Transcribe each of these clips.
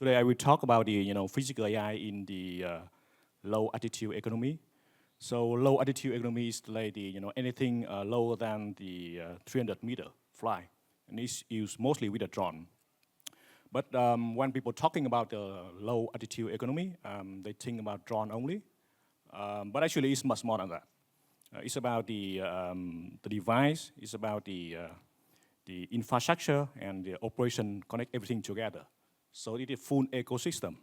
Today I will talk about the physical AI in the low altitude economy. So low altitude economy is like the anything lower than the 300-meter fly, and it's used mostly with a drone. But when people talking about the low altitude economy, they think about drone only. But actually, it's much more than that. It's about the device. It's about the infrastructure and the operation connect everything together. So it is a full ecosystem.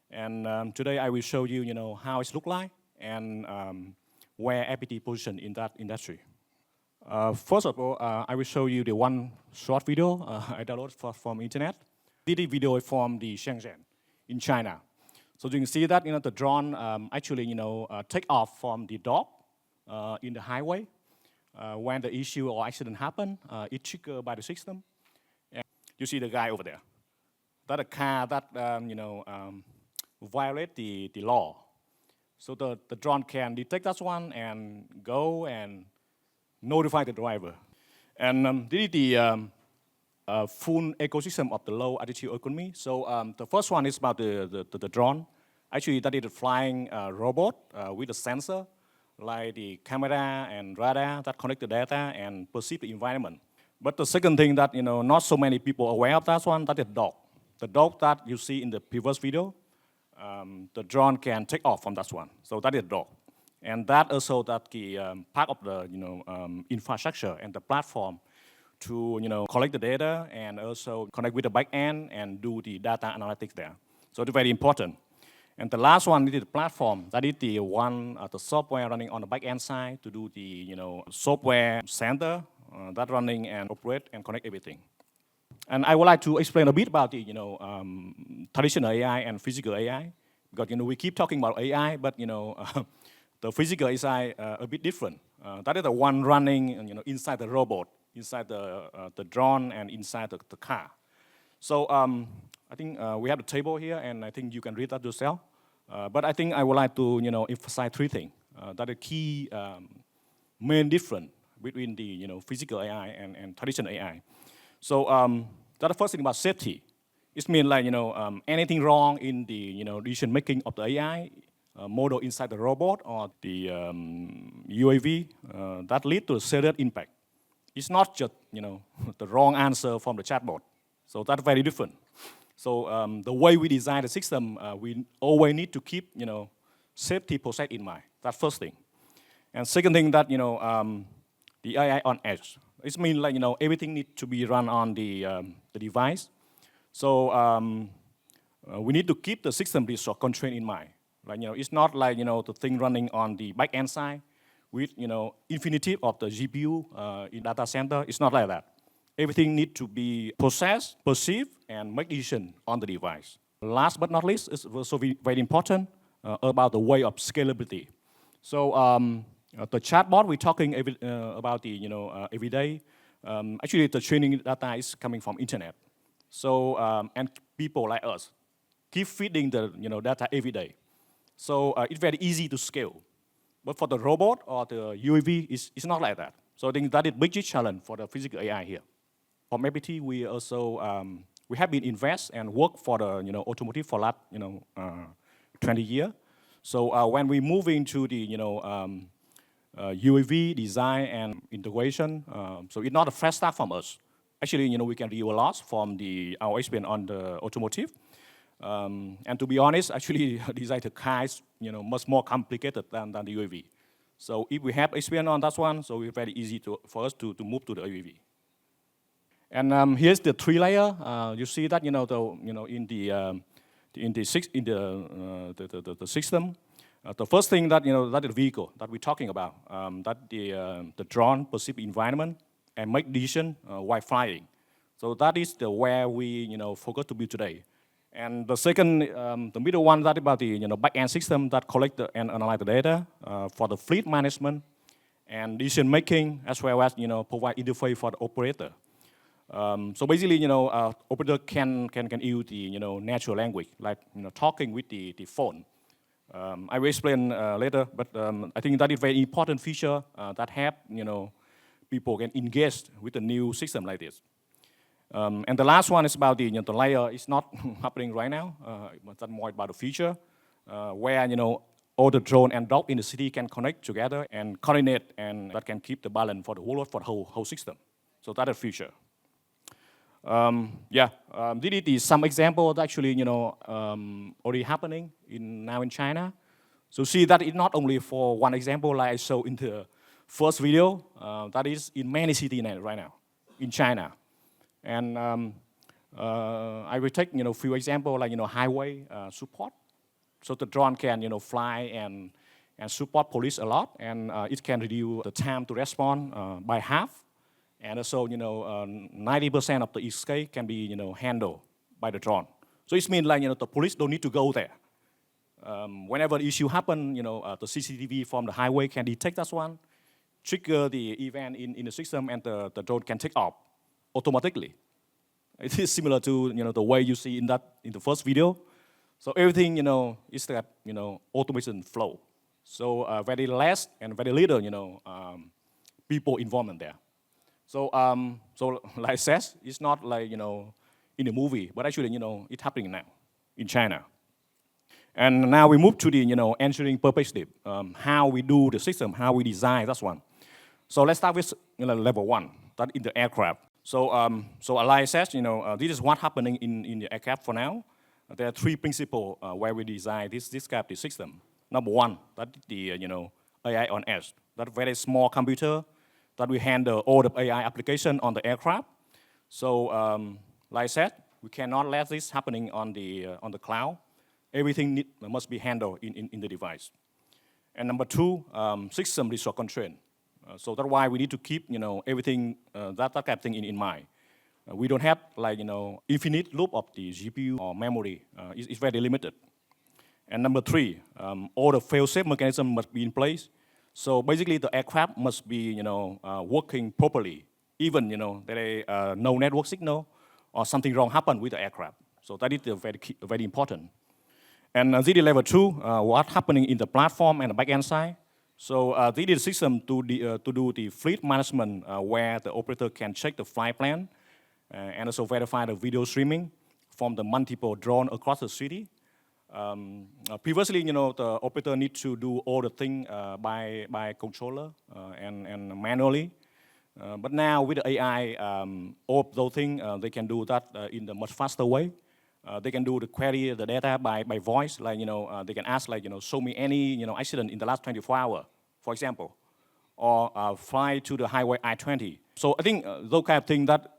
And today I will show you, how it looks like and where FPT position in that industry. First of all, I will show you the one short video I downloaded from internet. This video is from the Shenzhen in China. So you can see that the drone actually take off from the dock in the highway. When the issue or accident happen, it's triggered by the system. And you see the guy over there. That's a car that violate the law. So the drone can detect that one and go and notify the driver. And this is the full ecosystem of the low altitude economy. So the first one is about the drone. Actually, that is a flying robot with a sensor, like the camera and radar that connect the data and perceive the environment. But the second thing that not so many people are aware of that one, that is dog. The dog that you see in the previous video, the drone can take off from that one. So that is dog. And that also that the part of the infrastructure and the platform to collect the data and also connect with the back end and do the data analytics there. So it's very important. And the last one is the platform. That is the one, the software running on the back end side to do the software center that running and operate and connect everything. And I would like to explain a bit about the traditional AI and physical AI, because we keep talking about AI, but the physical AI a bit different. That is the one running inside the robot, inside the drone, and inside the car. So I think we have the table here, and I think you can read that yourself. But I think I would like to emphasize three things that are key main difference between the physical AI and traditional AI. So that's the first thing about safety. It means like anything wrong in the decision making of the AI model inside the robot or the UAV that lead to a serious impact. It's not just the wrong answer from the chatbot. So that's very different. So the way we design the system, we always need to keep safety process in mind. That's first thing. And second thing that the AI on edge. It means like everything needs to be run on the device. So we need to keep the system resource constraint in mind. Like it's not like the thing running on the back end side with infinity of the GPU in data center. It's not like that. Everything needs to be processed, perceived, and make decision on the device. Last but not least, it's also very important about the way of scalability. So the chatbot we're talking about the every day. Actually, the training data is coming from internet. So and people like us keep feeding the data every day. So it's very easy to scale. But for the robot or the UAV, it's not like that. So I think that is a big challenge for the physical AI here. From FPT, we also we have been invest and work for the automotive for last 20 years. So when we move into the UAV design and integration, so it's not a fresh start from us. Actually, we can review a lot from our experience on the automotive. And to be honest, actually, design the car is much more complicated than the UAV. So if we have experience on that one, so it's very easy for us to move to the UAV. And here's the three layer. You see that in the system. The first thing that that is vehicle that we're talking about. That the drone perceive environment and make decision while flying. So that is where we focus to build today. And the second, the middle one, that about the back-end system that collect and analyze the data for the fleet management and decision making, as well as provide interface for the operator. So basically, operator can use the natural language, like talking with the phone. I will explain later, but I think that is a very important feature that help people can engage with a new system like this. And the last one is about the layer. It's not happening right now, but that's more about the future, where all the drone and dog in the city can connect together and coordinate, and that can keep the balance for the whole system. So that's the future. This is some example that actually already happening now in China. So see that it's not only for one example like I showed in the first video, that is in many cities right now in China. And I will take few examples like highway support. So the drone can fly and support police a lot, and it can reduce the time to respond by half. And also 90% of the escape can be handled by the drone. So it means like the police don't need to go there. Whenever the issue happen, the CCTV from the highway can detect that one, trigger the event in the system, and the drone can take off automatically. It is similar to the way you see in the first video. So everything is that automation flow. So very less and very little people involvement there. So like I said, it's not like in a movie, but actually it's happening now in China. And now we move to the engineering perspective, how we do the system, how we design. That's one. So let's start with level one, that in the aircraft. So like I said, this is what's happening in the aircraft for now. There are three principles where we design this kind of system. Number one, that the AI on edge. That very small computer that we handle all the AI application on the aircraft. So like I said, we cannot let this happening on the cloud. Everything must be handled in the device. And number two, system resource constraint. So that's why we need to keep everything that kind of thing in mind. We don't have like infinite loop of the GPU or memory. It's very limited. And number three, all the fail-safe mechanism must be in place. So basically, the aircraft must be working properly, even there is no network signal or something wrong happen with the aircraft. So that is very important. And this is level two, what's happening in the platform and the back-end side. So this is a system to do the fleet management, where the operator can check the flight plan and also verify the video streaming from the multiple drone across the city. Previously, the operator needs to do all the things by controller and manually. But now with the AI, all those things, they can do that in a much faster way. They can do the query, the data by voice, like, they can ask, like, show me any, accident in the last 24 hours, for example, or fly to the highway I-20. So I think those kind of things that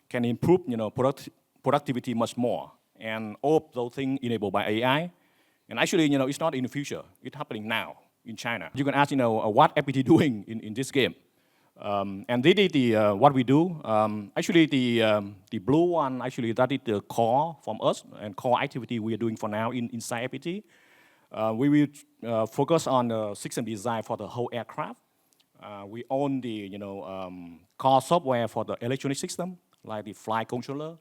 can improve, productivity much more. And all those things enabled by AI. And actually, it's not in the future. It's happening now in China. You can ask, what FPT doing in this game? And this is what we do. Actually, the blue one, actually, that is the core from us and core activity we are doing for now inside FPT. We will focus on the system design for the whole aircraft. We own the core software for the electronic system, like the flight controller,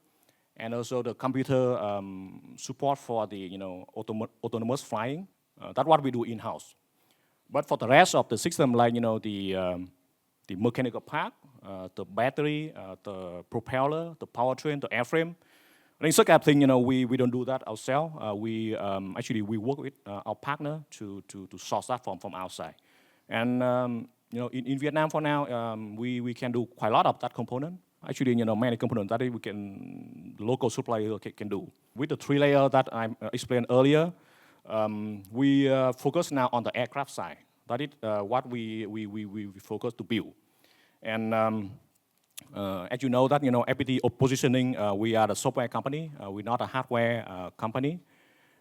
and also the computer support for the autonomous flying. That's what we do in-house. But for the rest of the system, like the mechanical part, the battery, the propeller, the powertrain, the airframe, I think such kind of thing, we don't do that ourselves. We work with our partner to source that from outside. And in Vietnam for now, we can do quite a lot of that component. Actually, many components that the local supplier can do. With the three layer that I explained earlier, we focus now on the aircraft side. That is what we focus to build. And as you know that, FPT positioning, we are the software company. We're not a hardware company.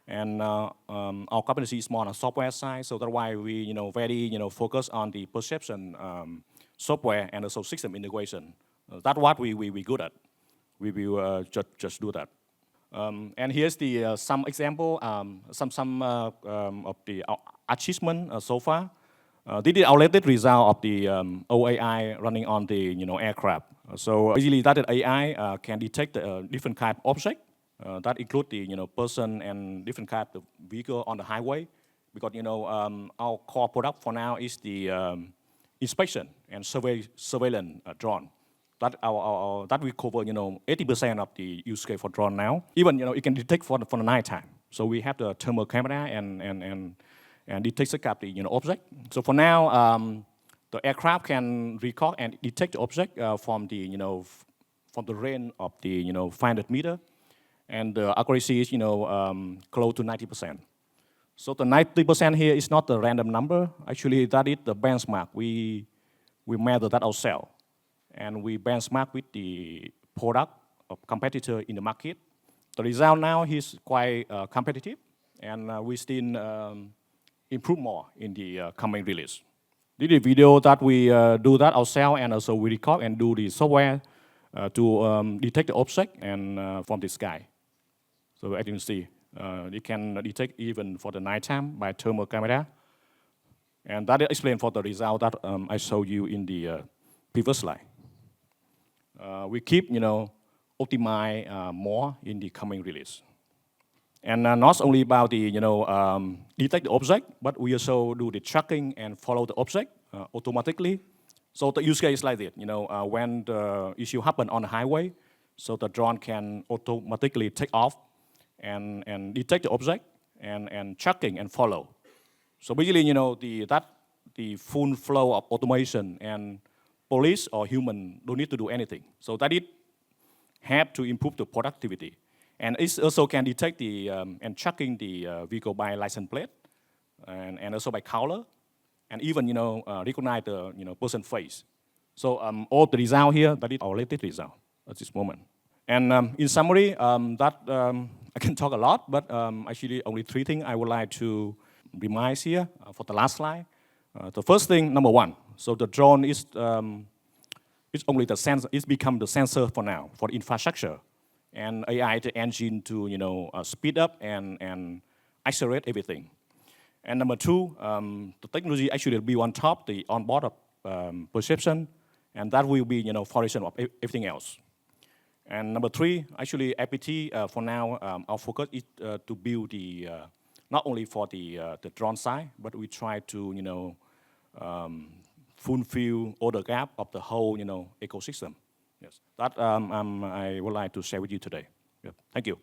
And our competency is more on the software side. So that's why we, very, focus on the perception software and also system integration. That's what we good at. We will just do that. And here's the some example, some of the achievement so far. This is our latest result of the OAI running on the aircraft. So basically, that AI can detect different kind of object that include the person and different kind of vehicle on the highway. Because our core product for now is the inspection and surveillance drone. that we cover 80% of the use case for drone now. Even it can detect for the night time. So we have the thermal camera and detect the object. So for now, the aircraft can record and detect the object from the from the range of the 500 meter, and the accuracy is close to 90%. So the 90% here is not the random number. Actually, that is the benchmark. We measure that ourselves, and we benchmark with the product of competitor in the market. The result now is quite competitive, and we still improve more in the coming release. This is a video that we do that ourselves, and also we record and do the software to detect the object and from the sky. So as you can see, it can detect even for the nighttime by thermal camera. And that explains for the result that I showed you in the previous slide. We keep, optimize more in the coming release. And not only about the, detect the object, but we also do the tracking and follow the object automatically. So the use case is like this, when the issue happen on the highway, so the drone can automatically take off and detect the object and tracking and follow. So basically, the full flow of automation, and police or human don't need to do anything. So that it help to improve the productivity. And it also can detect the and tracking the vehicle by license plate and also by color, and even recognize the person face. So all the result here, that is our latest result at this moment. And in summary, I can talk a lot, but actually only 3 things I would like to remind here for the last slide. The first thing, number 1, so the drone is it's only the sensor. It's become the sensor for now for the infrastructure, and AI the engine to speed up and accelerate everything. And number 2, the technology actually will be on top the onboard of perception, and that will be foundation of everything else. And number 3, actually FPT for now our focus is to build the not only for the drone side, but we try to fulfill all the gap of the whole ecosystem. Yes, that I would like to share with you today. Yeah. Thank you.